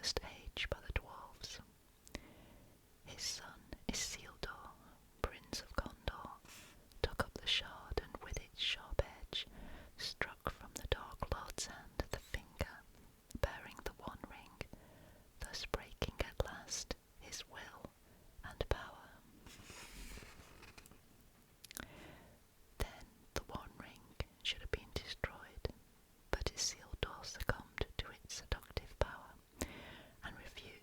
next age by the dwarfs. His son Isildur, Prince of Gondor, took up the shard and with its sharp edge struck from the Dark Lord's hand the finger bearing the One Ring, thus breaking at last his will and power. Then the One Ring should have been destroyed, but Isildur succumbed to its seductive power and refused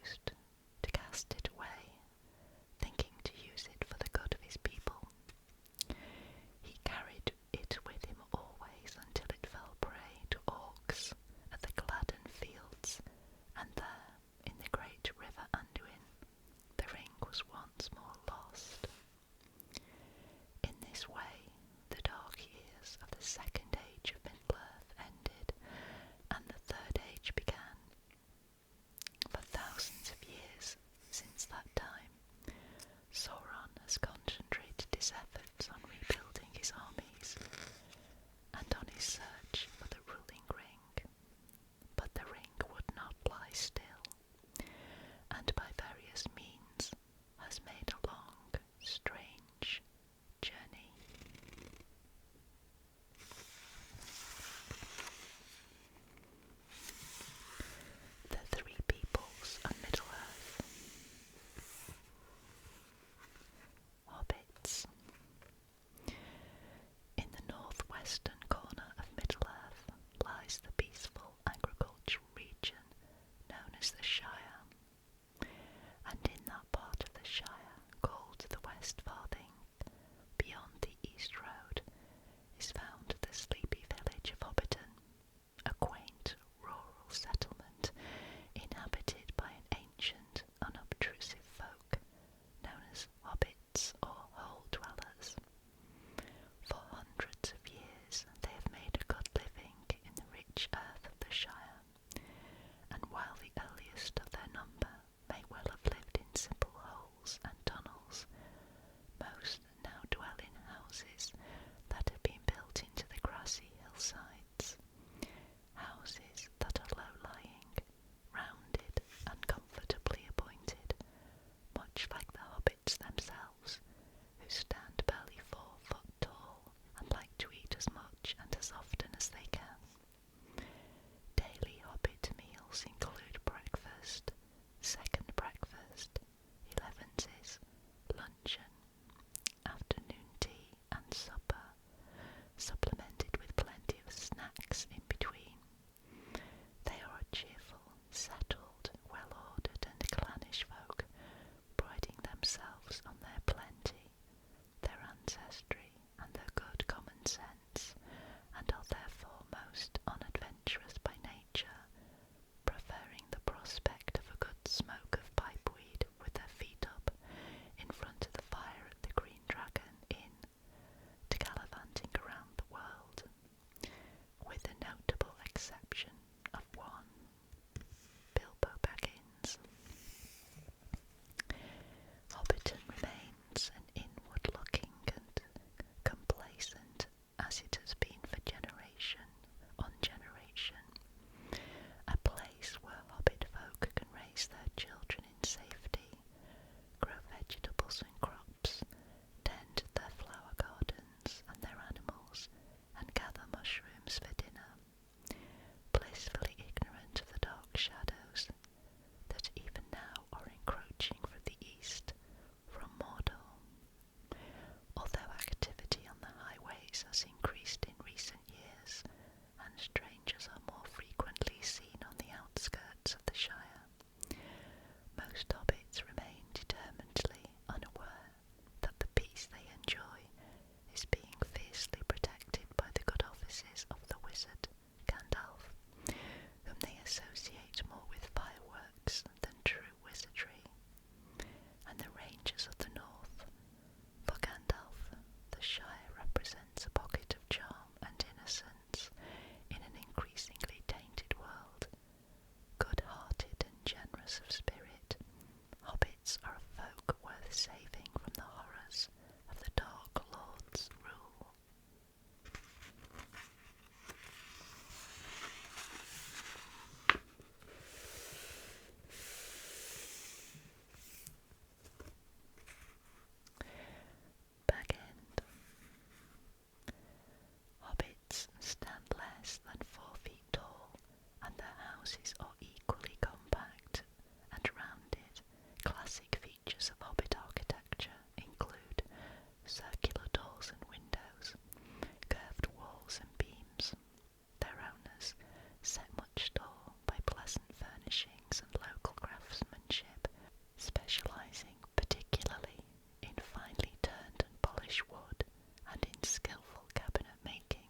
houses are equally compact and rounded. Classic features of Hobbit architecture include circular doors and windows, curved walls and beams. Their owners set much store by pleasant furnishings and local craftsmanship, specialising particularly in finely turned and polished wood and in skillful cabinet making.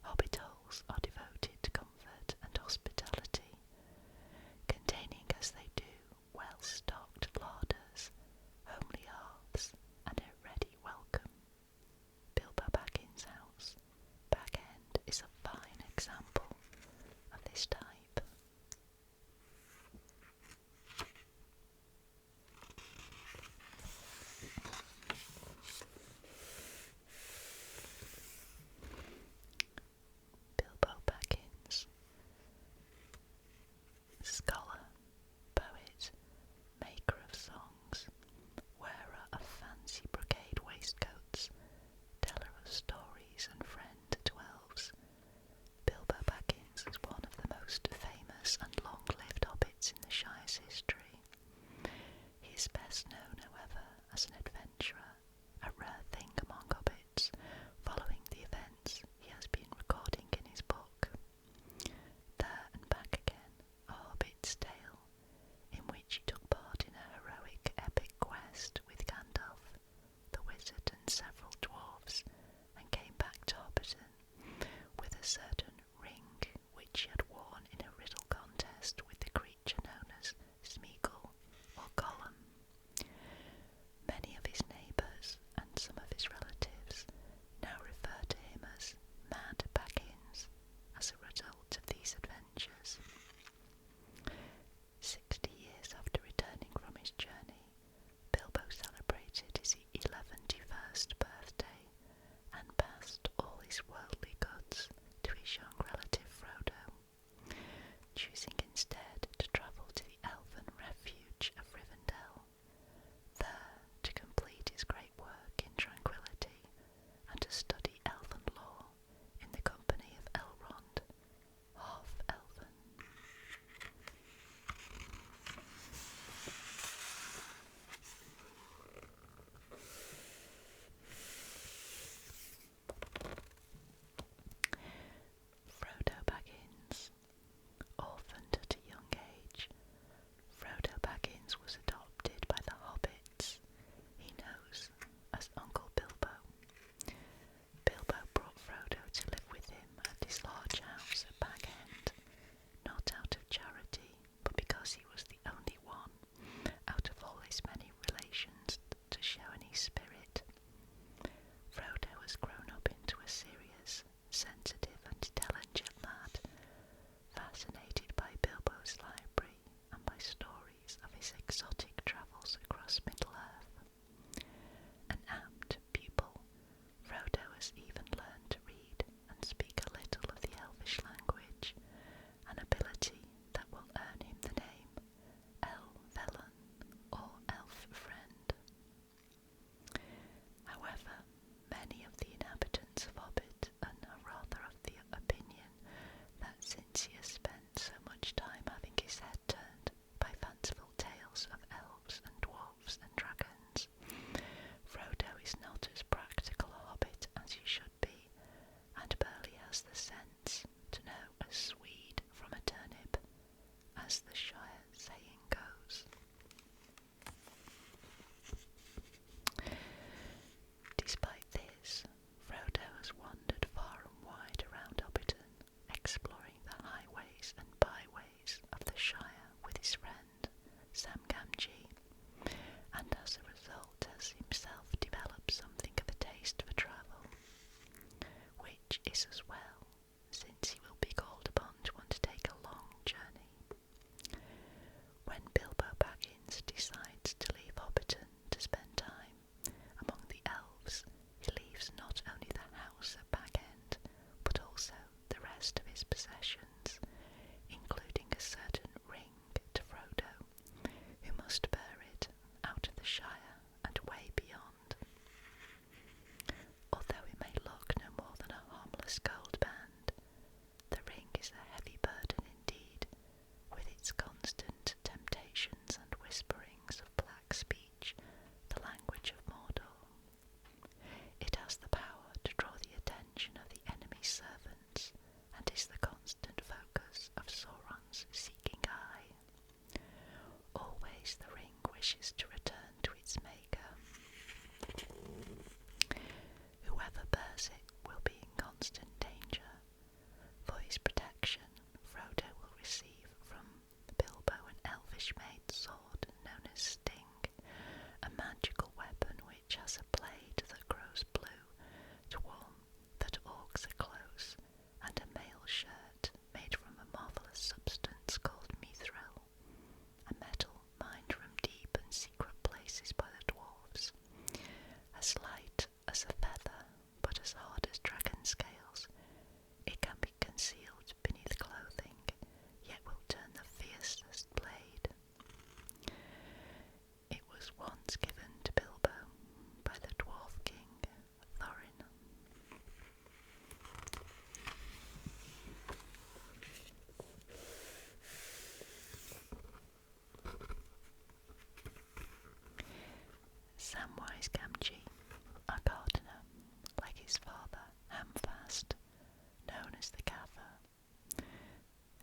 Hobbit holes are devoted to comfort and hospitality,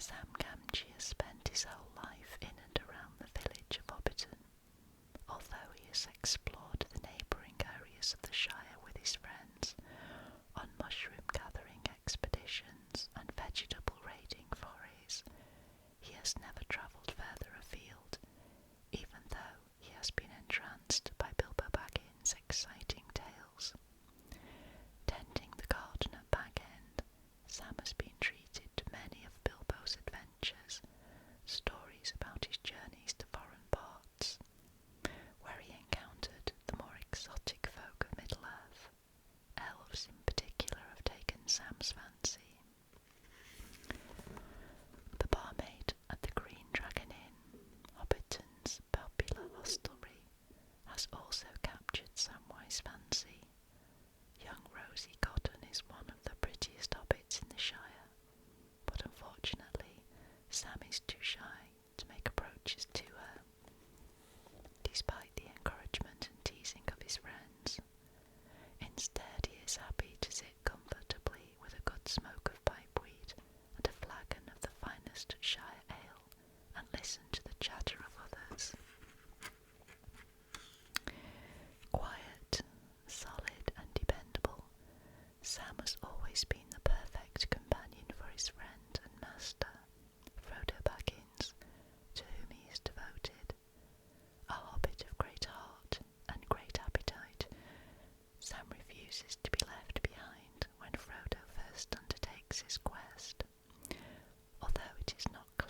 Sam Gamgee spent his whole life in and around the village of Hobbiton. Although he has explored the neighbouring areas of the Shire with his friends on mushroom gathering expeditions and vegetable raiding forays, he has never travelled further afield, even though he has been entranced by Bilbo Baggins' exciting tales. Tending the garden at Bag End, Sam has been treated to many of Bilbo's adventures, stories about his journeys to foreign parts, where he encountered the more exotic folk of Middle-earth. Elves in particular have taken Sam's fancy. The barmaid at the Green Dragon Inn, Hobbiton's popular hostelry, has also captured Samwise fancy. Young Rosie Cotton is one of the prettiest hobbits in the Shire, but unfortunately Sam is too shy to make approaches to her, despite the encouragement and teasing of his friends. Instead, he is happy to sit comfortably with a good smoke of pipeweed and a flagon of the finest Shire ale and listen to the chatter of others. Quiet, solid and dependable, Sam has always been the perfect companion for his friend and master, Frodo Baggins, to whom he is devoted. A hobbit of great heart and great appetite, Sam refuses to be left behind when Frodo first undertakes his quest. Although it is not clear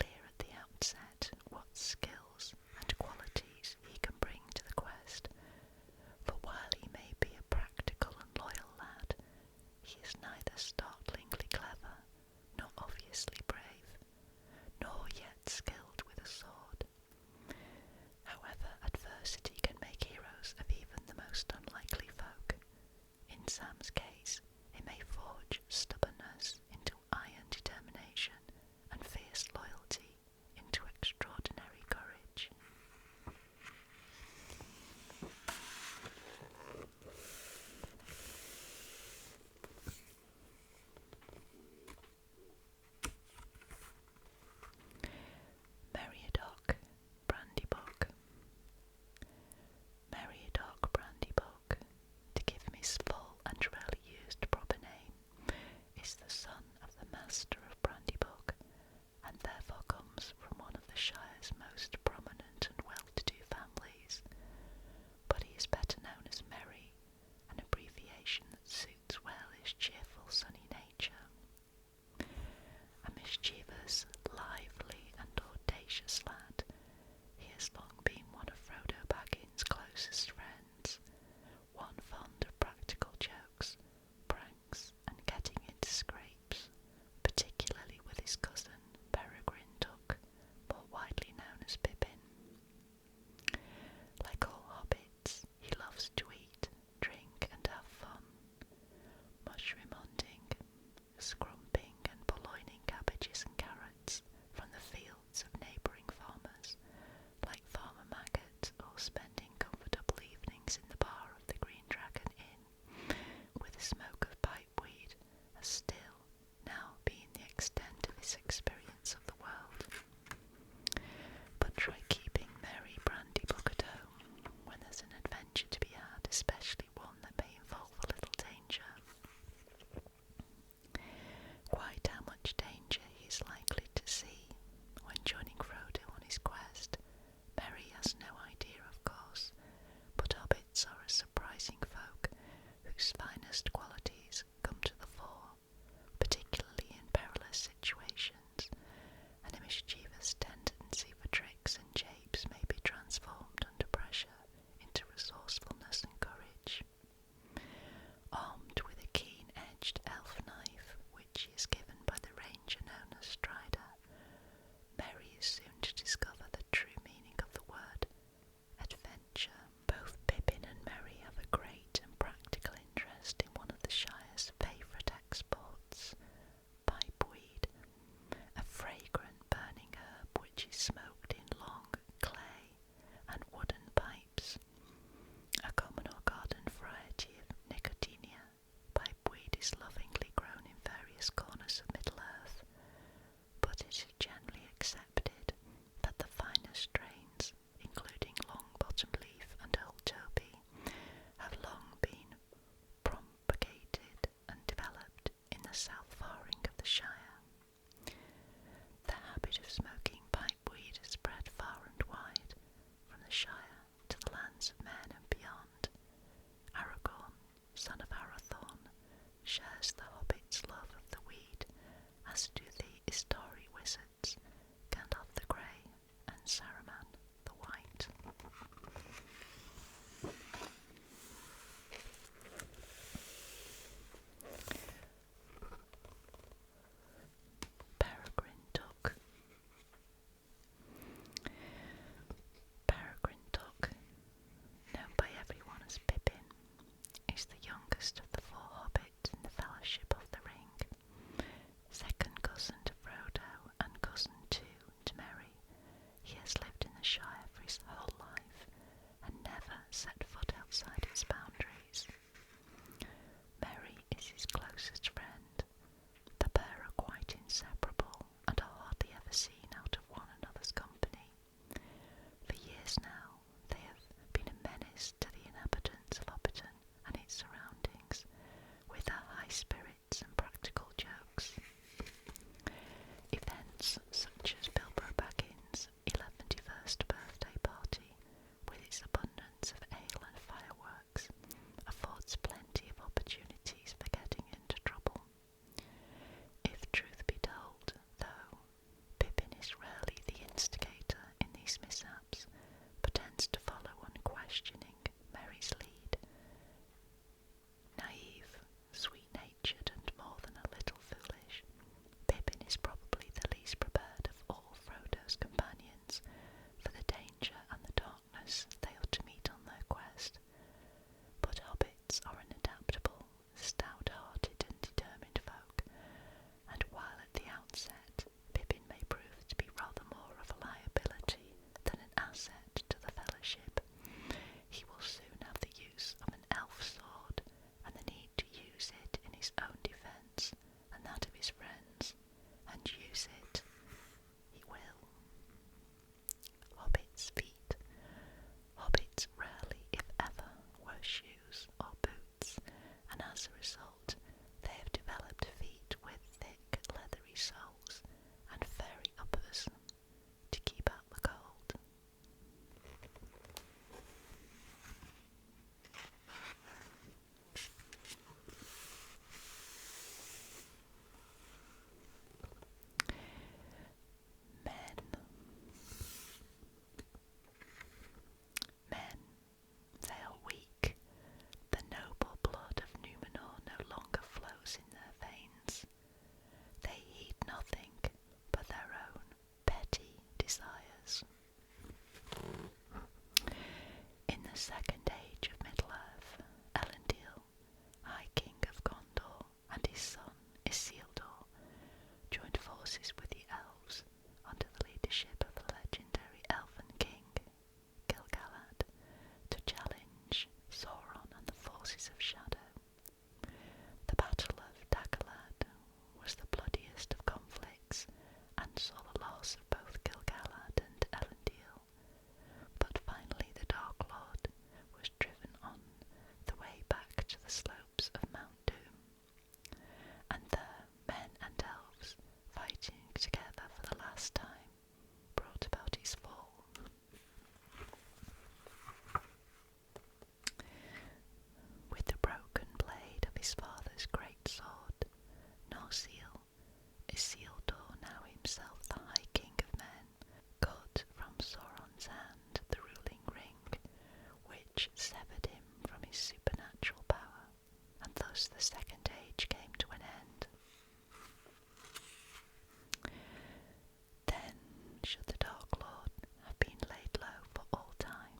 should the Dark Lord have been laid low for all time,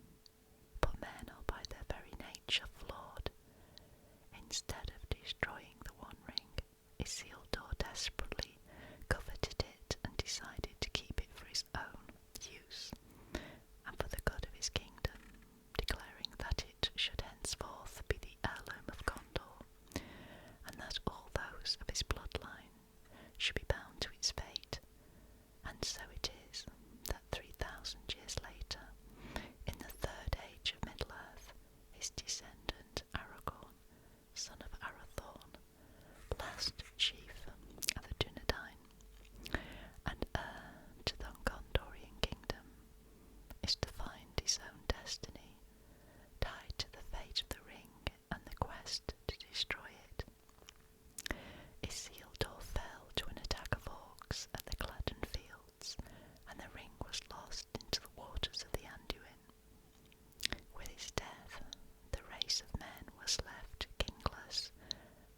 but men are by their very nature flawed. Instead of destroying the One Ring, Isildur desperately coveted it and decided to keep it for his own use, and for the good of his kingdom, declaring that it should henceforth be the heirloom of Gondor, and that all those of his bloodline should be bound to its fate. And so it is that 3,000 years later, in the third age of Middle-earth, his descendant Aragorn, son of Arathorn, last chief of the Dunedain, and heir to the Gondorian kingdom, is to find his own destiny tied to the fate of the ring and the quest to destroy it. Isildur fell to an attack of orcs at the Gladden Fields, and the ring was lost into the waters of the Anduin. With his death, the race of men was left kingless,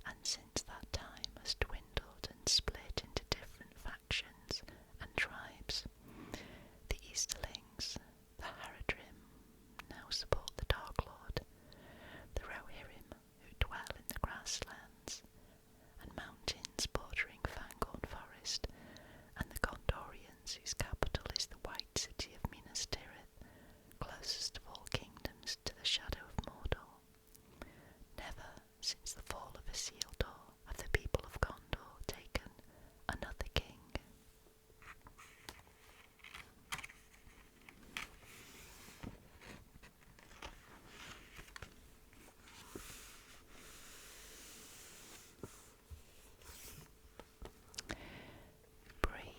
and since that time has dwindled and split into different factions and tribes. The Easterlings, the Haradrim, now support the Dark Lord, the Rohirrim, who dwell in the grasslands and mountains bordering Fangorn Forest, and the Gondorians, whose capital is the White City of Minas Tirith, closest of all kingdoms to the shadow of Mordor. Never, since the fall of Isildur, have the people of Gondor taken another king. Bree.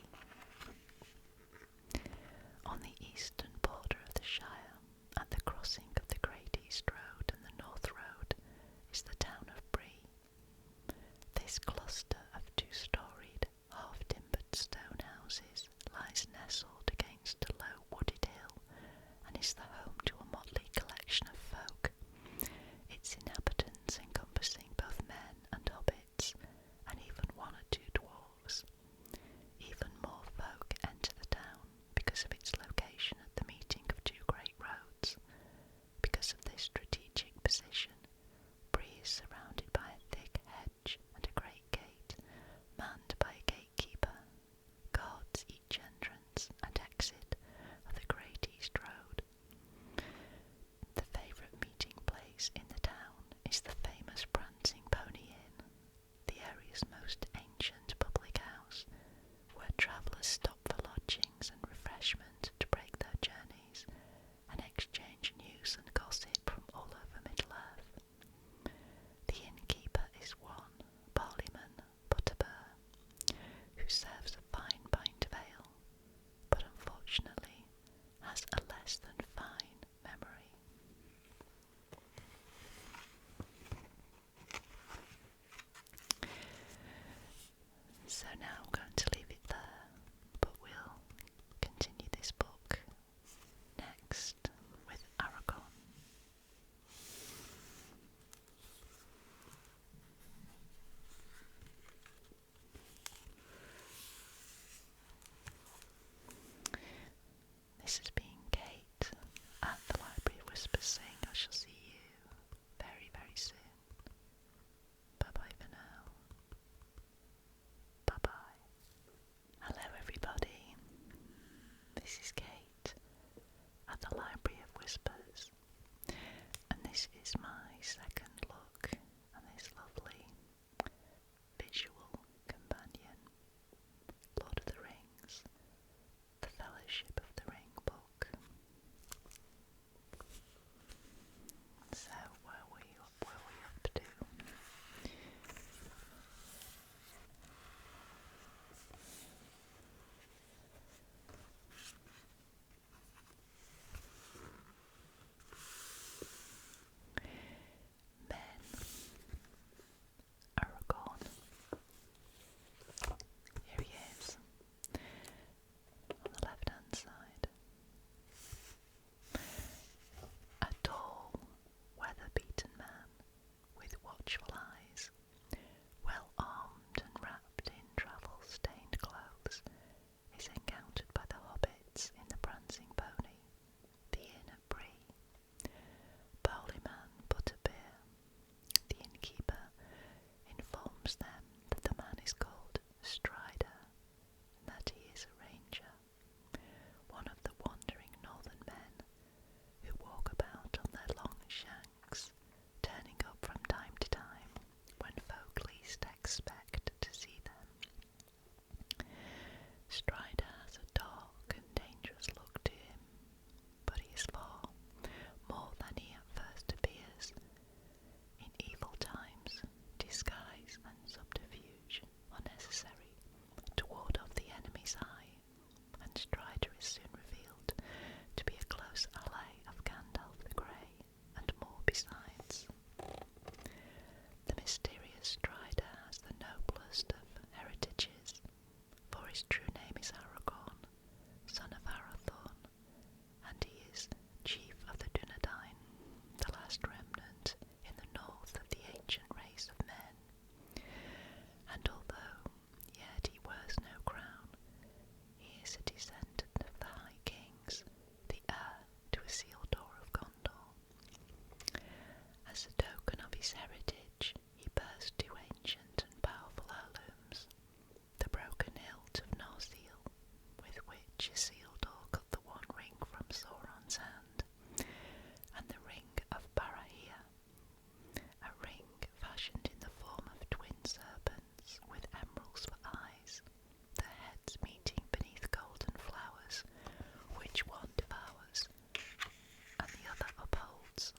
besides. The mysterious Strider has the noblest of heritages, for his true name is Aragorn, son of Arathorn, and he is chief of the Dunedain, the last remnant in the north of the ancient race of men. And although yet he wears no crown, he is a descendant of the High Kings, the heir to Isildur of Gondor. As a token of his heritage, he bears two ancient and powerful heirlooms, the broken hilt of Narsil, with which Isildur cut the One Ring from Sauron's hand, and the Ring of Barahir, a ring fashioned in the form of twin serpents with emeralds for eyes, their heads meeting beneath golden flowers, which one devours and the other upholds.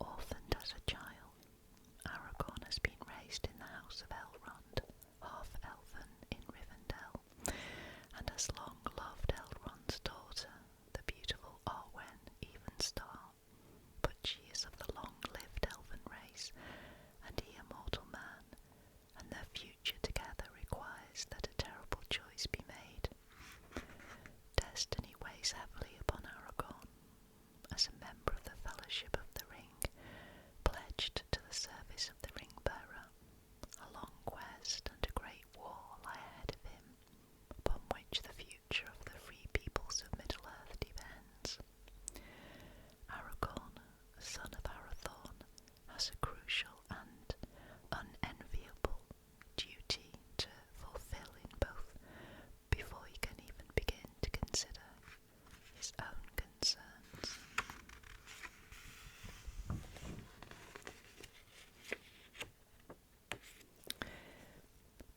Orphaned as a child, Aragorn has been raised in the house of Elrond, half-elven in Rivendell, and has long loved Elrond's daughter, the beautiful Arwen Evenstar, but she is of the long-lived elven race, and he a mortal man, and their future together requires that a terrible choice be made. Destiny weighs heavily upon Aragorn. As a member of the Fellowship of the Ring, pledged to the service of the Ring-bearer, a long quest and a great war lie ahead of him, upon which the future of the free peoples of Middle-earth depends. Aragorn, son of Arathorn, has a crucial and unenviable duty to fulfill in both before he can even begin to consider his own concerns.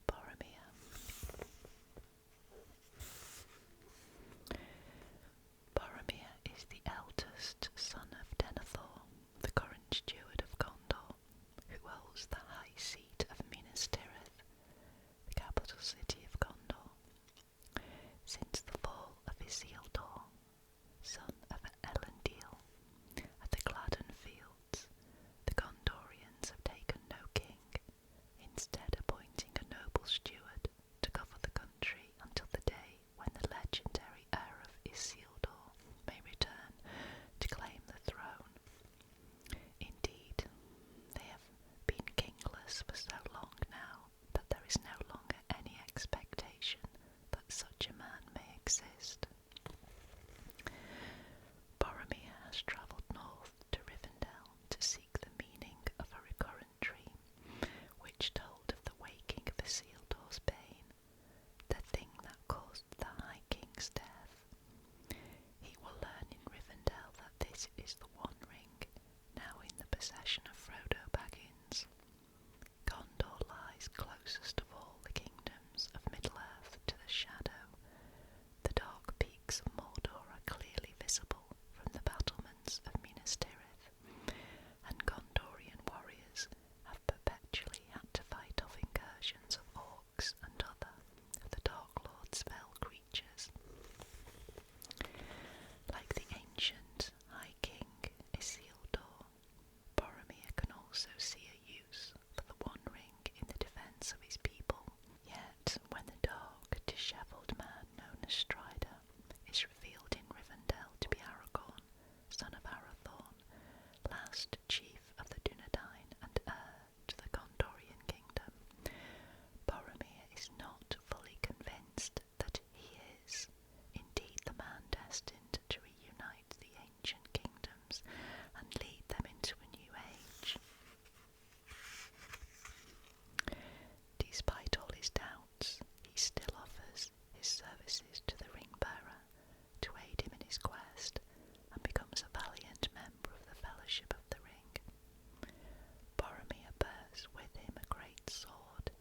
Boromir. Boromir is the eldest son of Denethor, the current steward of Gondor, who holds the high seat of Minas Tirith, the capital city of Gondor. Since the fall of Isildur, son of Elendil, at the Gladden Fields, the Gondorians have taken no king, instead appointing a noble steward to cover the country until the day when the legendary heir of Isildur may return to claim the throne. Indeed, they have been kingless for so long now that there is no longer any expectation that such a man may exist. Boromir has travelled north to Rivendell to seek the meaning of a recurrent dream, which told of the waking of Isildur's bane, the thing that caused the High King's death. He will learn in Rivendell that this is the One Ring, now in the possession of Frodo Baggins. Gondor lies closest of all the kingdoms of Middle-earth to the shadow. The dark peaks of Mordor are clearly visible from the battlements of Minas Tirith, and Gondorian warriors have perpetually had to fight off incursions of orcs and other of the Dark Lord's fell creatures. Like the ancient High King Isildur, Boromir can also see a use for the One Ring in the defence of his people. Yet, when the dark, dishevelled man known as Strider is revealed in Rivendell to be Aragorn, son of Arathorn, last chief of the Dunedain and heir to the Gondorian kingdom, Boromir is not fully convinced that he is indeed the man destined to reunite the ancient kingdoms and lead them into a new age. Despite all his doubts, he still offers his services to the Ring-bearer to aid him in his quest, and becomes a valiant member of the Fellowship of the Ring. Boromir bears with him a great sword,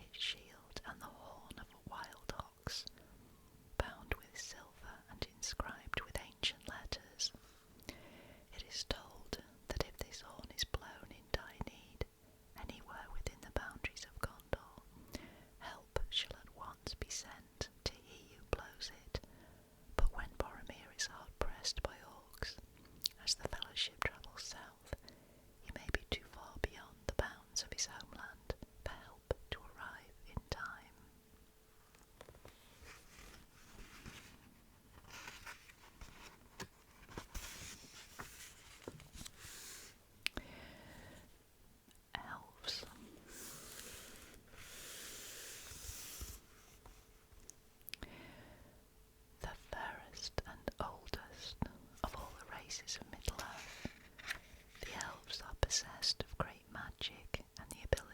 its shield and the horn of a wild ox, bound with silver and inscribed with ancient letters. It is told that if this horn is blown in dire need, anywhere within the boundaries of Gondor, help shall at once be sent to he who blows it. But when Boromir is hard pressed by orcs, as the Fellowship his homeland for help to arrive in time. Elves. The fairest and oldest of all the races of Middle-earth, the elves are possessed of great magic and the ability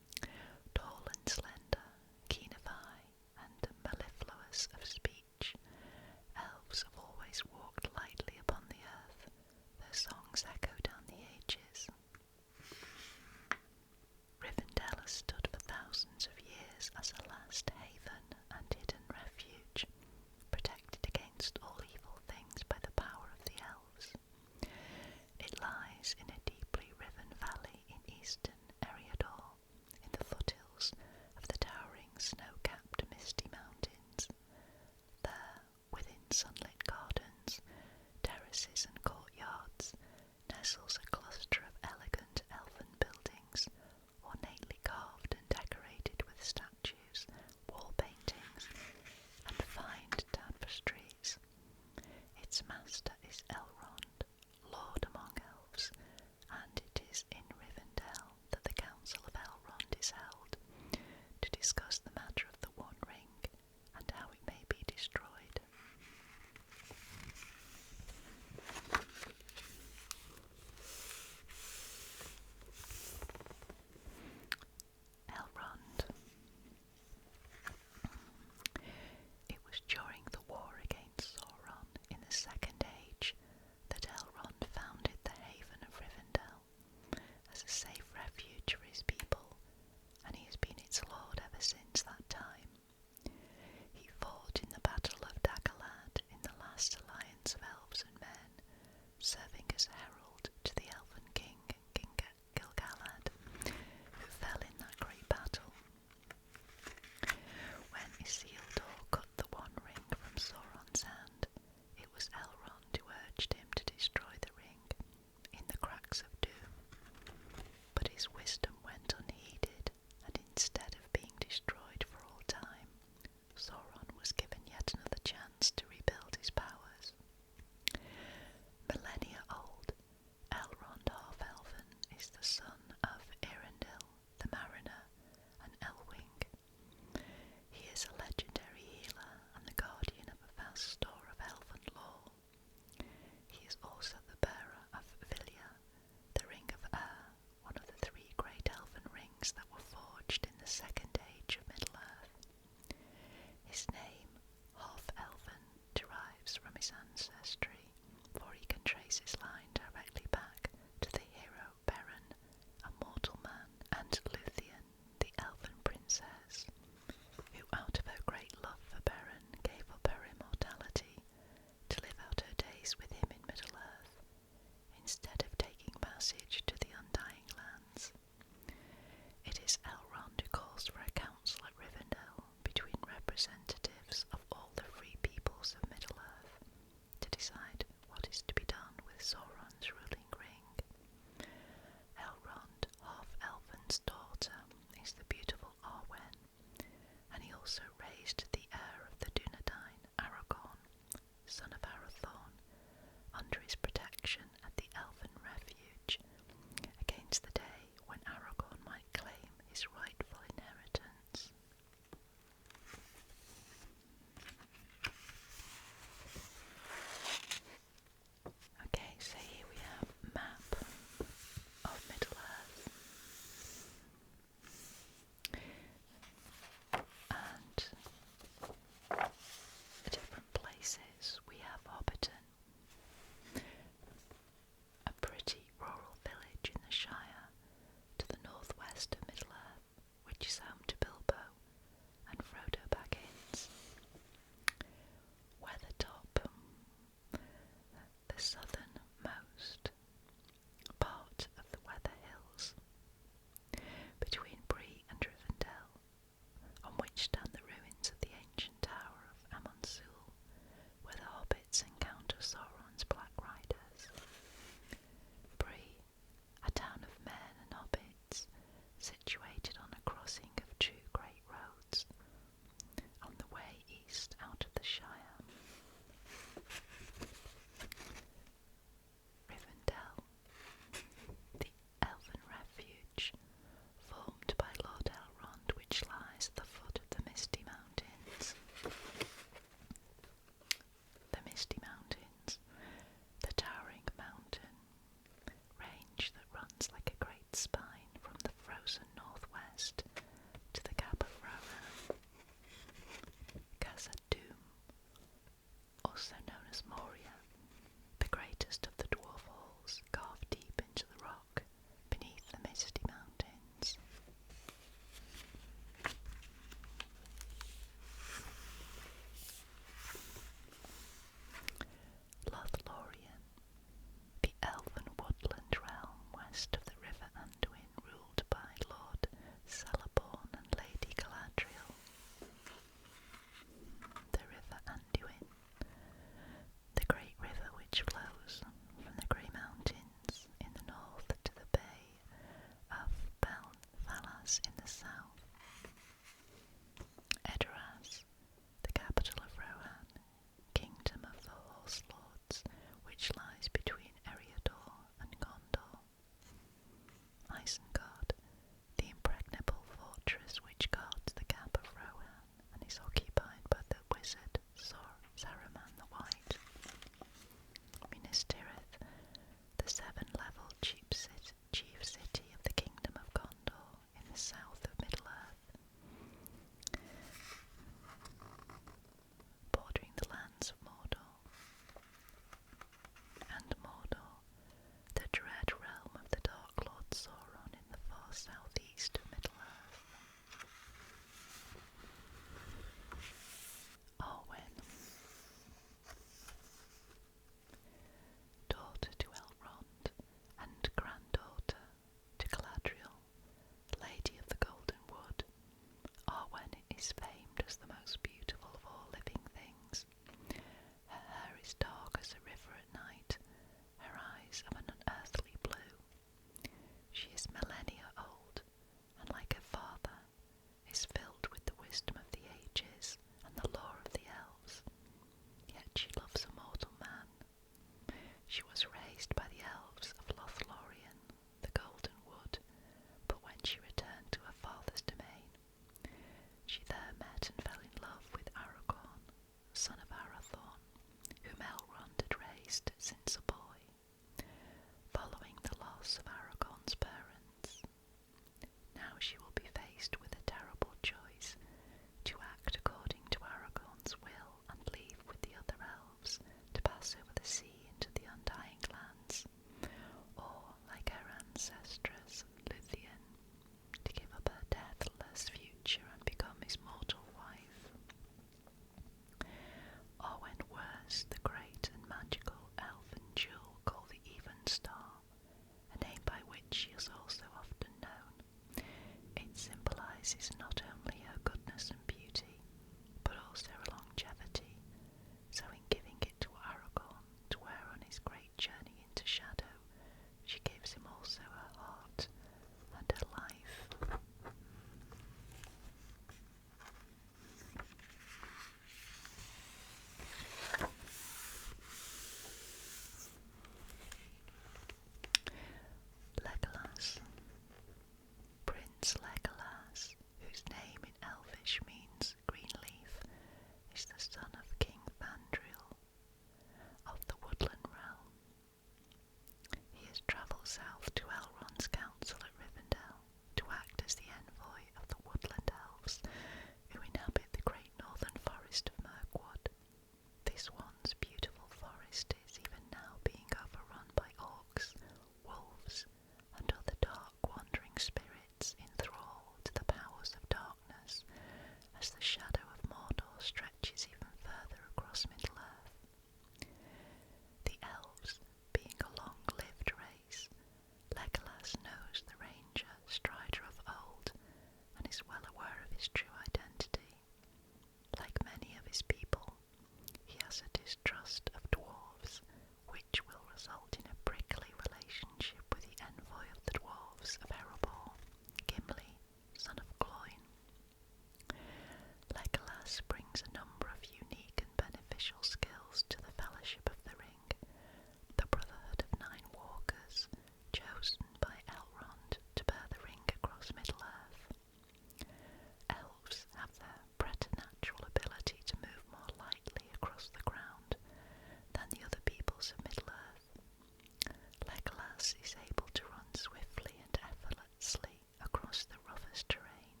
thus is able to run swiftly and effortlessly across the roughest terrain,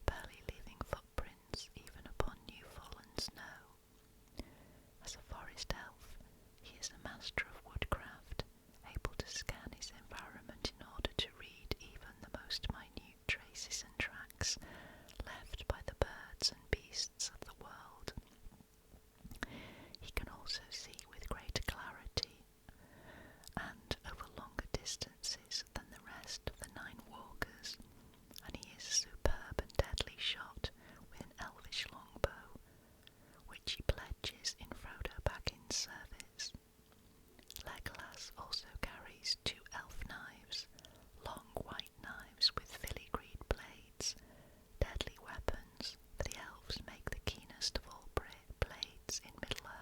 barely leaving footprints even upon new fallen snow. As a forest elf, he is a master of woodcraft, able to scan his environment in order to read even the most minute traces and tracks left by the birds and beasts of the world. He can also see with greater clarity and over longer distances than the rest of the 9 walkers, and he is a superb and deadly shot with an elvish longbow, which he pledges in Frodo Baggin's service. Legolas also carries 2 elf knives, long white knives with filigreed blades, deadly weapons, for the elves make the keenest of all blades in Middle-earth.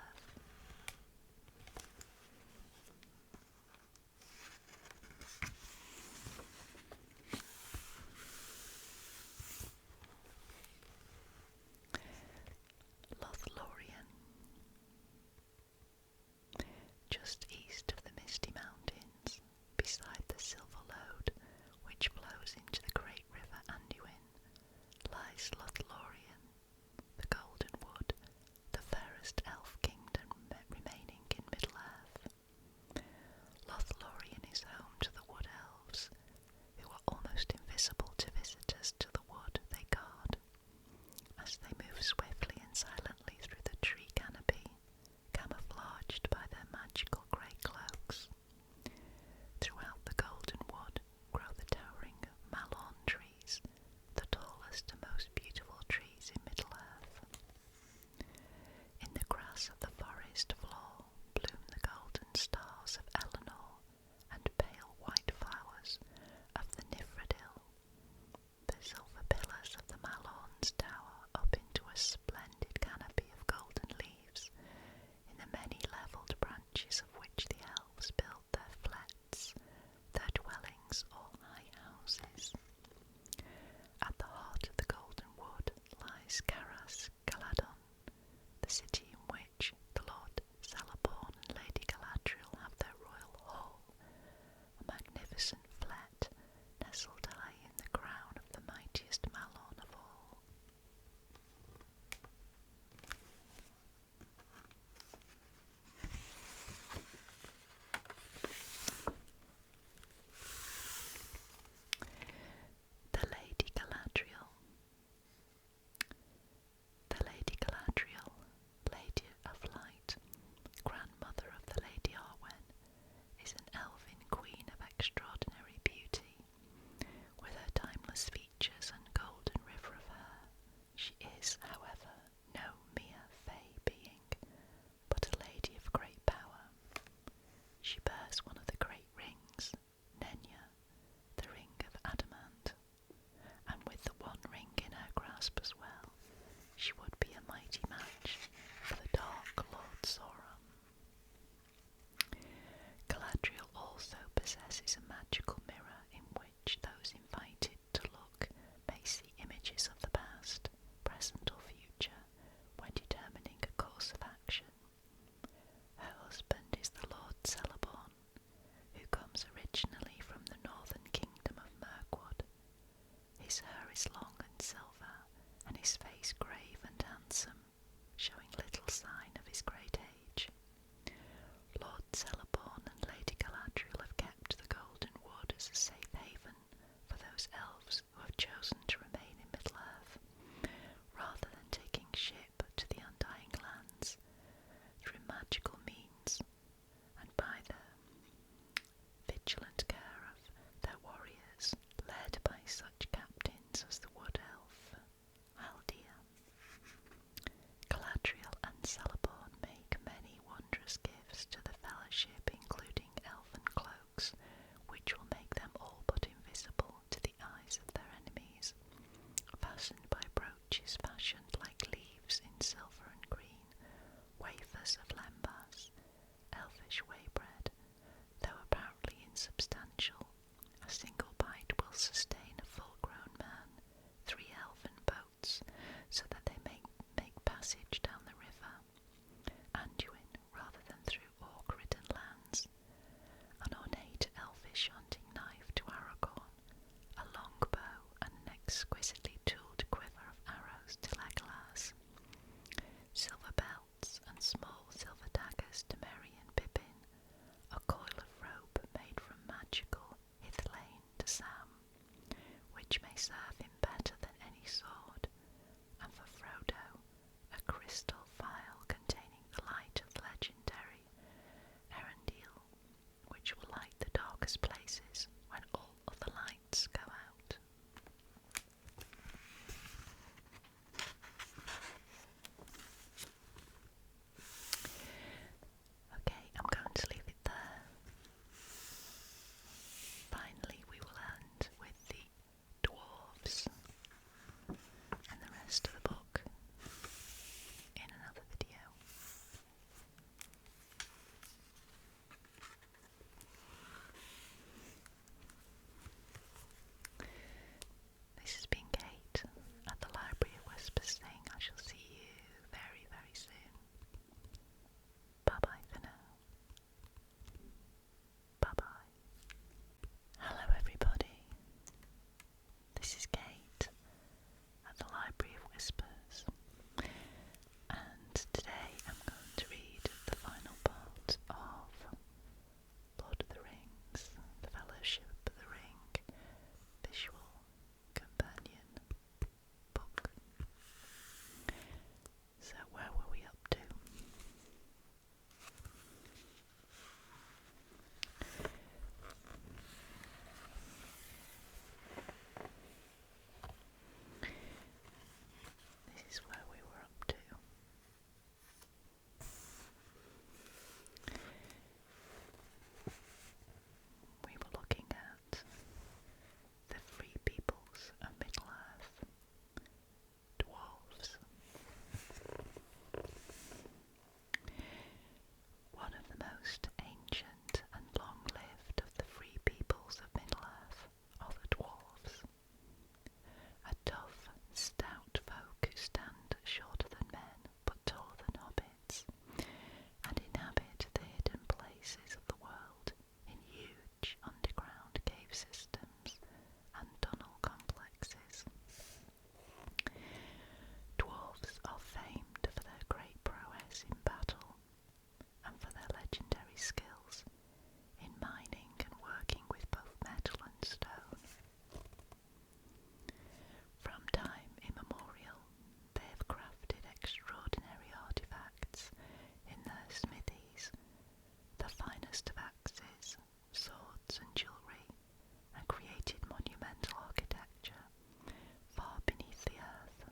Lothlorien. Just east of the Misty Mountains, beside the Silver Lode, which flows into the great river Anduin, lies Lothlorien, the Golden Wood, the fairest elf kingdom remaining in Middle-earth. Lothlorien is home to the Wood Elves, who are almost invisible to visitors to the wood they guard, as they move swiftly and silently through the tree canopy, camouflaged by their magical grey cloaks. Throughout the Golden Wood grow the towering malorn trees, the tallest and most beautiful trees in Middle-earth. In the grass of the forest floor bloom the golden stars of Eleanor and pale white flowers of the Nifredil. The silver pillars of the malorns tower up into a splendid canopy of golden leaves, in the many levelled branches of which the elves build their flets, their dwellings or high houses. At the heart of the Golden Wood lies Caras Galadon, the city in which the Lord Celeborn and Lady Galadriel have their royal hall, a magnificent flat nestled high in the crown of the mightiest Malorn of all. The Lady Galadriel. The Lady Galadriel, Lady of Light, grandmother of the Lady Arwen, is an elfin queen of extraordinary beauty. With her timeless features and golden river of hair, she is, however, no mere fey being, but a lady of great power. She bears one of the great rings, Nenya, the ring of adamant, and with the one ring in her grasp as well, she would be a mighty match for the Dark Lord Sauron. Galadriel also possesses a magical mirror in which those invited to look may see images of the past, present or future, when determining a course of action. Her husband is the Lord Celeborn, who comes originally from the northern kingdom of Mirkwood. His hair is long and silver, and his face grave and handsome, showing little sign of his great age. Lord Celeborn and Lady Galadriel have kept the Golden Wood as a safe haven for those elves who have chosen to remain in Middle-earth, rather than taking ship to the Undying Lands through magical means, and by the vigilant care of their warriors, led by such captains as the Wood Elf Haldir. Galadriel and Celeborn make many wondrous gifts to the Fellowship, including elven cloaks, which will make them all but invisible to the eyes of their enemies, fastened by brooches fashioned like leaves in silver and green, wafers of lembas, elfish whey bread, though apparently insubstantial. A single bite will sustain a full-grown man, 3 elven boats, so that they may make passage down the river Anduin rather than through orc-ridden lands. An ornate elfish rich underground cave systems and tunnel complexes. Dwarves are famed for their great prowess in battle and for their legendary skills in mining and working with both metal and stone. From time immemorial, they have crafted extraordinary artifacts in their smithies, the finest of axes, swords and jewellery, and created monumental architecture far beneath the earth.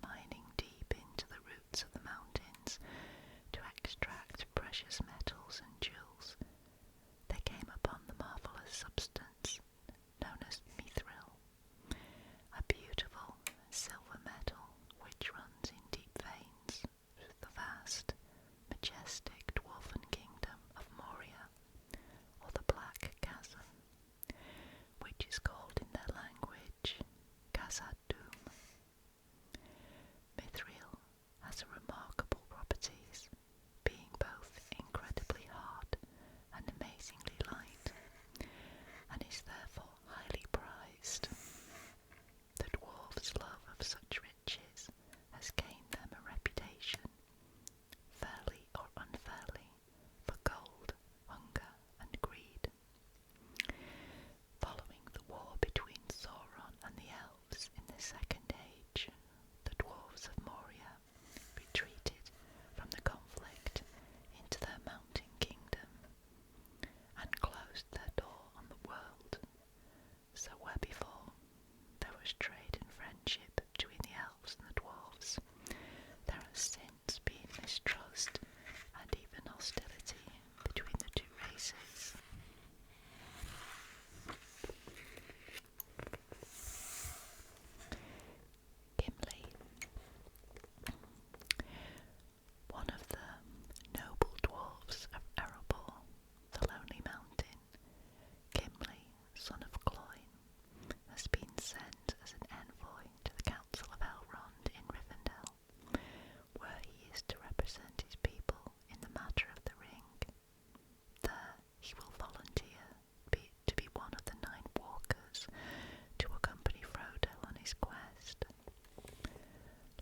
Mining deep into the roots of the mountains to extract precious metals and jewels, they came upon the marvellous substance known as mithril, a beautiful silver metal which runs in deep veins through the vast, majestic dwarven kingdom of Moria, or the Black Chasm, which is called in their language Khazad-dûm. Mithril has remarkable properties, being both incredibly hard and amazingly light, and is therefore highly prized. The dwarves' love of such riches has gained them a reputation, fairly or unfairly, for gold, hunger, and greed. Following the war between Sauron and the elves in the Second Age, the dwarves of Moria retreated from the conflict into their mountain kingdom and closed their door on the world. So where before there was trade and friendship between the elves and the dwarves, there has since been mistrust and even hostility between the two races. Gimli. One of the noble dwarfs of Erebor, the Lonely Mountain, Gimli, son of Gloin, has been sent as an envoy to the Council of Elrond in Rivendell, where he is to represent his people in the matter of the ring. There he will volunteer to be one of the 9 walkers to accompany Frodo on his quest.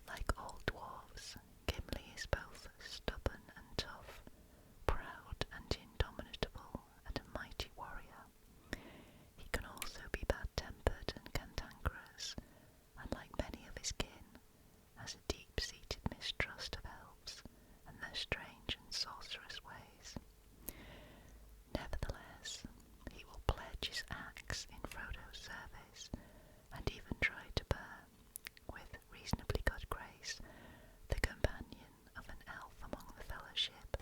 Like all dwarves, Gimli is both stubborn and tough, proud and indomitable, and a mighty warrior. He can also be bad-tempered and cantankerous, and like many of his kin, has a deep-seated mistrust of elves and their strange and sorcerous ways. Nevertheless, he will pledge his axe in Frodo's service, and even try to bear, with reasonably good grace, the companion of an elf among the fellowship.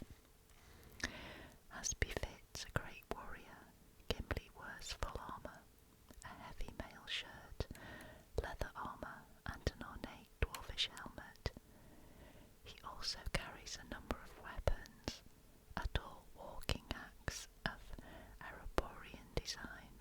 As befits a great warrior, Gimli wears full armour, a heavy mail shirt, leather armour, and an ornate dwarfish helmet. He also carries a number of weapons, a tall walking axe of Ereborian design,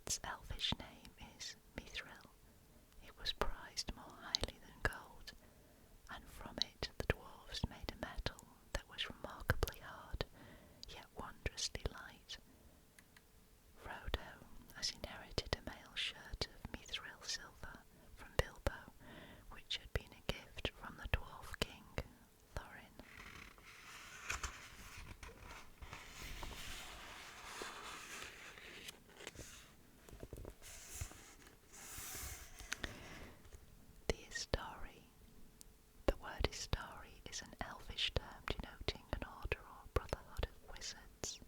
Its elvish name is Mithril. It was prized more highly than gold, and from it the dwarves made a metal that was remarkably hard, yet wondrously light. Frodo has inherited a mail shirt of mithril silver from Bilbo, which had been a gift from the dwarf king, Thorin. The Istari. The word Istari is an elvish term denoting an order or brotherhood of wizards.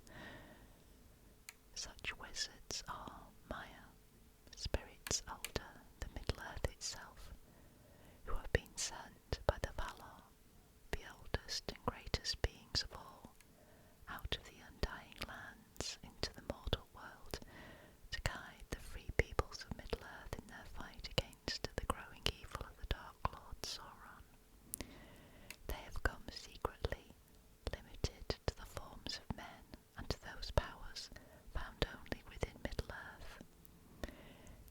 Such wizards are Maya, spirits older than Middle-earth itself, who have been sent by the Valar, the oldest and greatest beings of all, out of the undying lands into the mortal world to guide the free peoples of Middle-earth in their fight against the growing evil of the Dark Lord Sauron. They have come secretly, limited to the forms of men and to those powers found only within Middle-earth.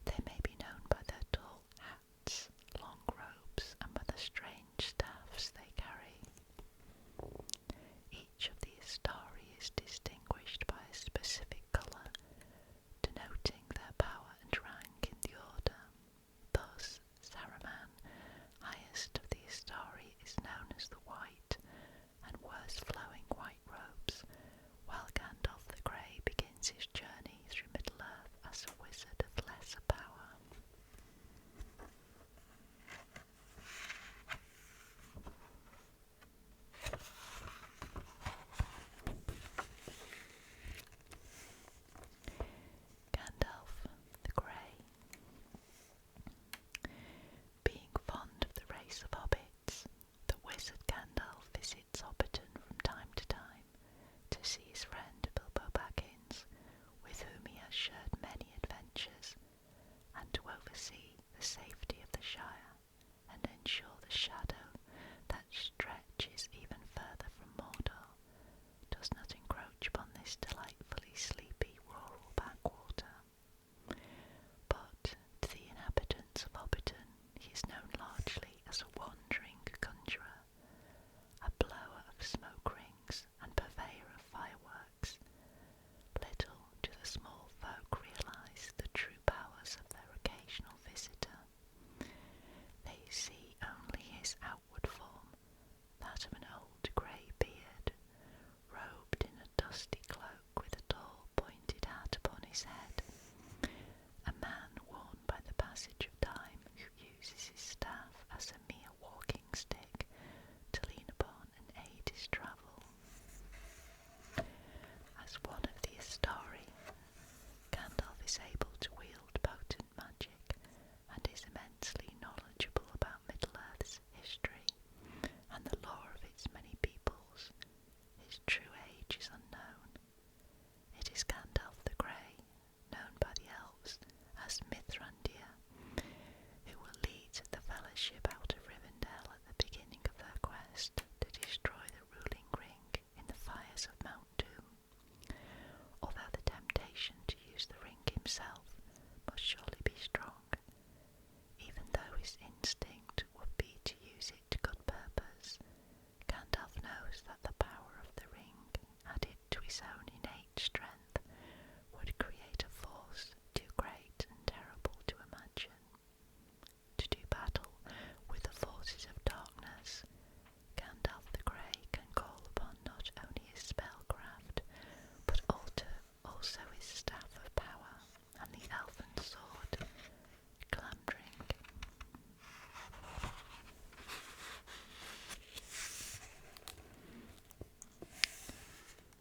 They may be known by their tall hats, long robes, and by the strange staffs they carry. Each of the Istari is distinguished by a specific colour, denoting their power and rank in the order. Thus, Saruman, highest of the Istari, is known as the White, and wears flowing white robes, while Gandalf the Grey begins his journey through Middle-earth as a wizard of lesser power. Gandalf the Grey. Being fond of the race of hobbits, the wizard Gandalf visits Hobbiton from time to time to see his friend Bilbo Baggins, with whom he has shared many adventures, and to oversee the safety of the Shire and ensure the shadow that stretches even further from Mordor does not encroach upon this delightfully sleepy rural backwater. But to the inhabitants of Hobbiton he is known largely as a wandering conjurer, a blower of smoke rings and purveyor of fireworks. Little do the small folk realise the true powers of their occasional visitor. They see only his outward form, that of an old grey beard, robed in a dusty cloak with a tall pointed hat upon his head, a man worn by the passage of time who uses his staff as a mere walking stick to lean upon and aid his travel. As one of the Istari, Gandalf is able to wield potent magic and is immensely knowledgeable about Middle-earth's history and the lore of its many peoples. His true age is unknown. It is Gandalf the Grey, known by the elves as Mithrandir, who will lead the Fellowship out of Rivendell at the beginning of their quest to destroy the ruling ring in the fires of Mount Doom. Although the temptation to use the ring himself must surely be strong, even though his instinct would be to use it to good purpose, Gandalf knows that the power of the ring, added to his own innate strength, would create a force too great and terrible to imagine. To do battle with the forces of darkness, Gandalf the Grey can call upon not only his spellcraft, but also his staff of power and the elven sword, Glamdring.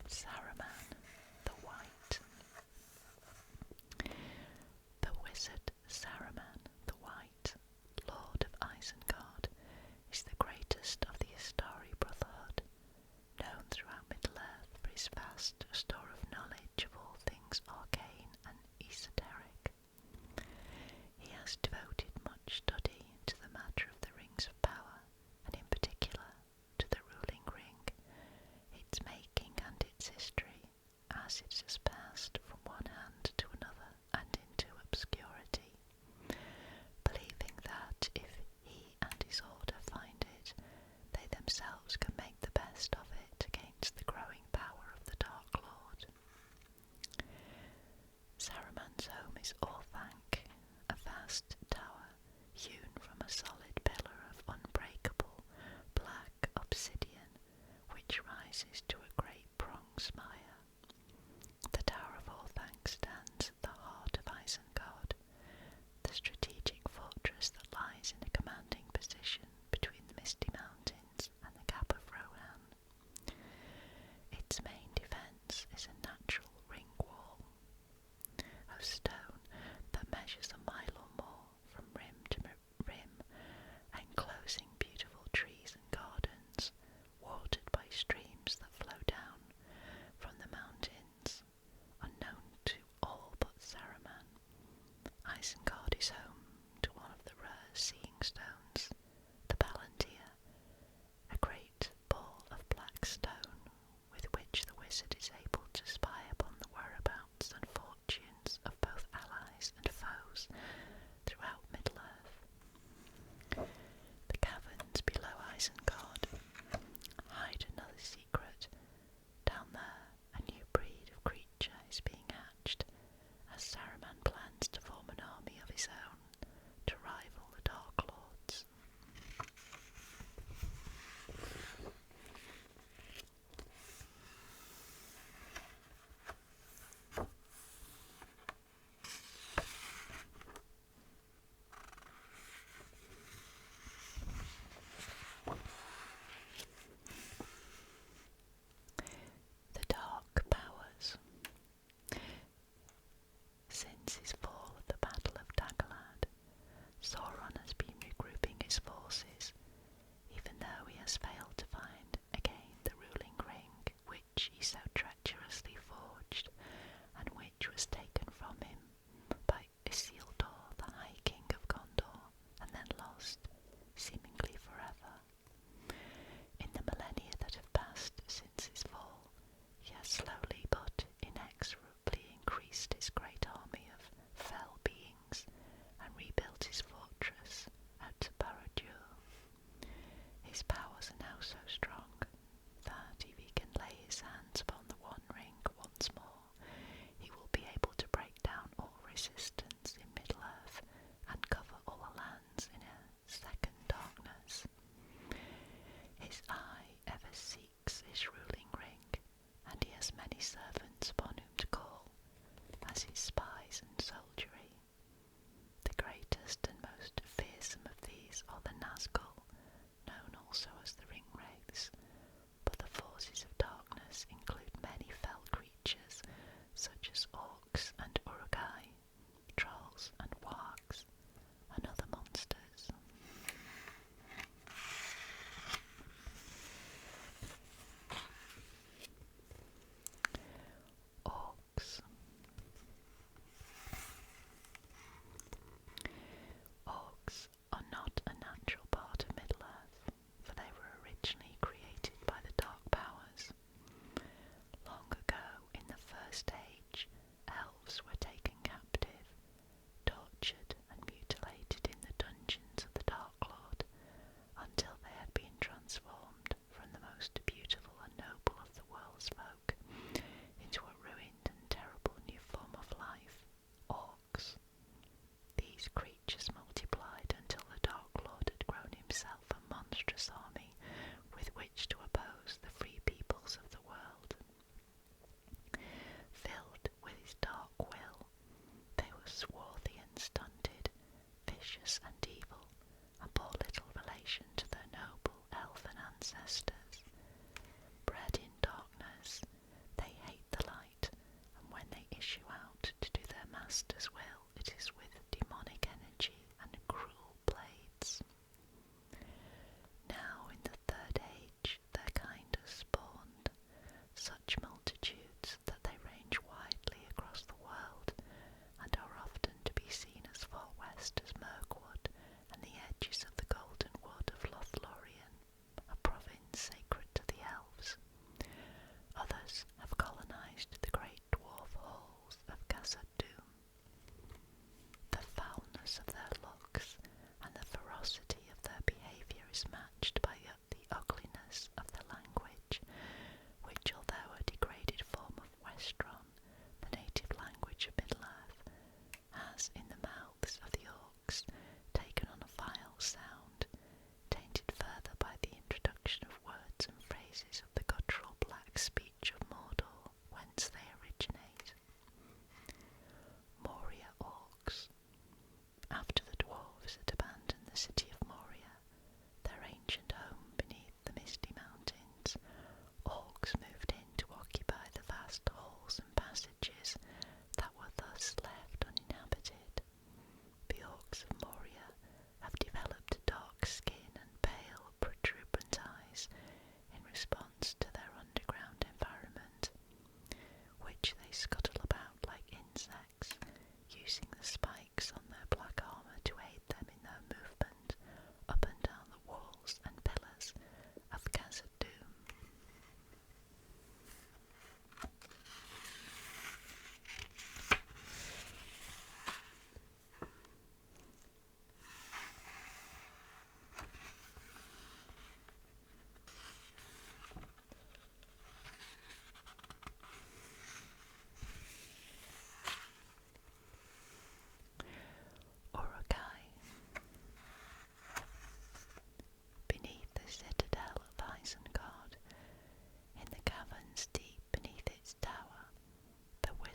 Saruman the White. The wizard Saruman the White, Lord of Isengard, is the greatest of the Istari Brotherhood, known throughout Middle-earth for his vast store of knowledge of all things arcane and esoteric. He has devoted much study to the matter of the rings of power, and in particular to the ruling ring, its making and its history, as it has passed from one hand to another and into vast tower hewn from a solid pillar of unbreakable black obsidian, which rises to a great pronged spire. The Tower of All Thanks stands at the heart of Isengard, the strategic fortress that lies in a commanding position between the Misty Mountains and the Gap of Rohan. Its main defence is a natural ring wall of stone that measures a mile or more from rim to rim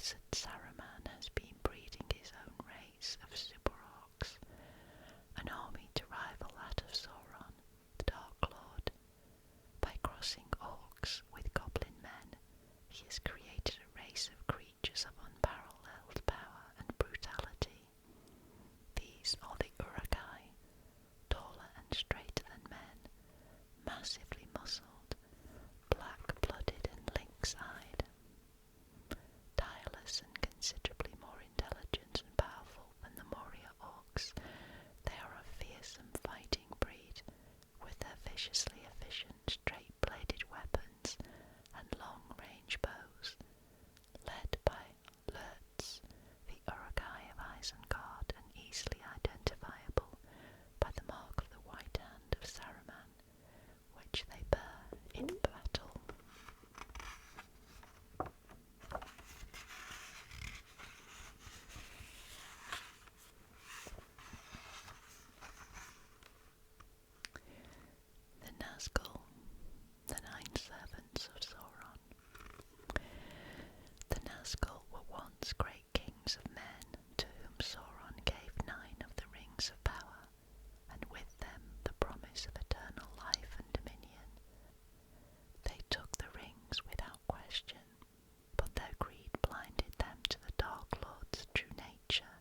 wizard Saruman has been breeding his own race of super orcs, an army to rival that of Sauron, the Dark Lord. By crossing orcs with goblin men, he has created a race of creatures of unparalleled power and brutality. These are the Uruk-hai, taller and straighter than men, massively muscled, black-blooded and lynx-eyed. Tireless and considerably more intelligent and powerful than the Moria orcs, they are a fearsome fighting breed, with their viciously efficient straight-bladed weapons and long-range bows. Led by Lurtz, the Uruk-hai of Isengard, and easily identifiable by the mark of the white hand of Saruman, which they bear in battle. The Nazgul, the Nine Servants of Sauron. The Nazgul were once great kings of men, to whom Sauron gave 9 of the rings of power, and with them the promise of eternal life and dominion. They took the rings without question, but their greed blinded them to the Dark Lord's true nature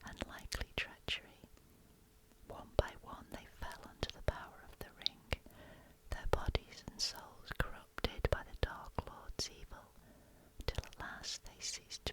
and likely treachery. One by one they fell under the power of the ring, their bodies and souls corrupted by the Dark Lord's evil, till at last they ceased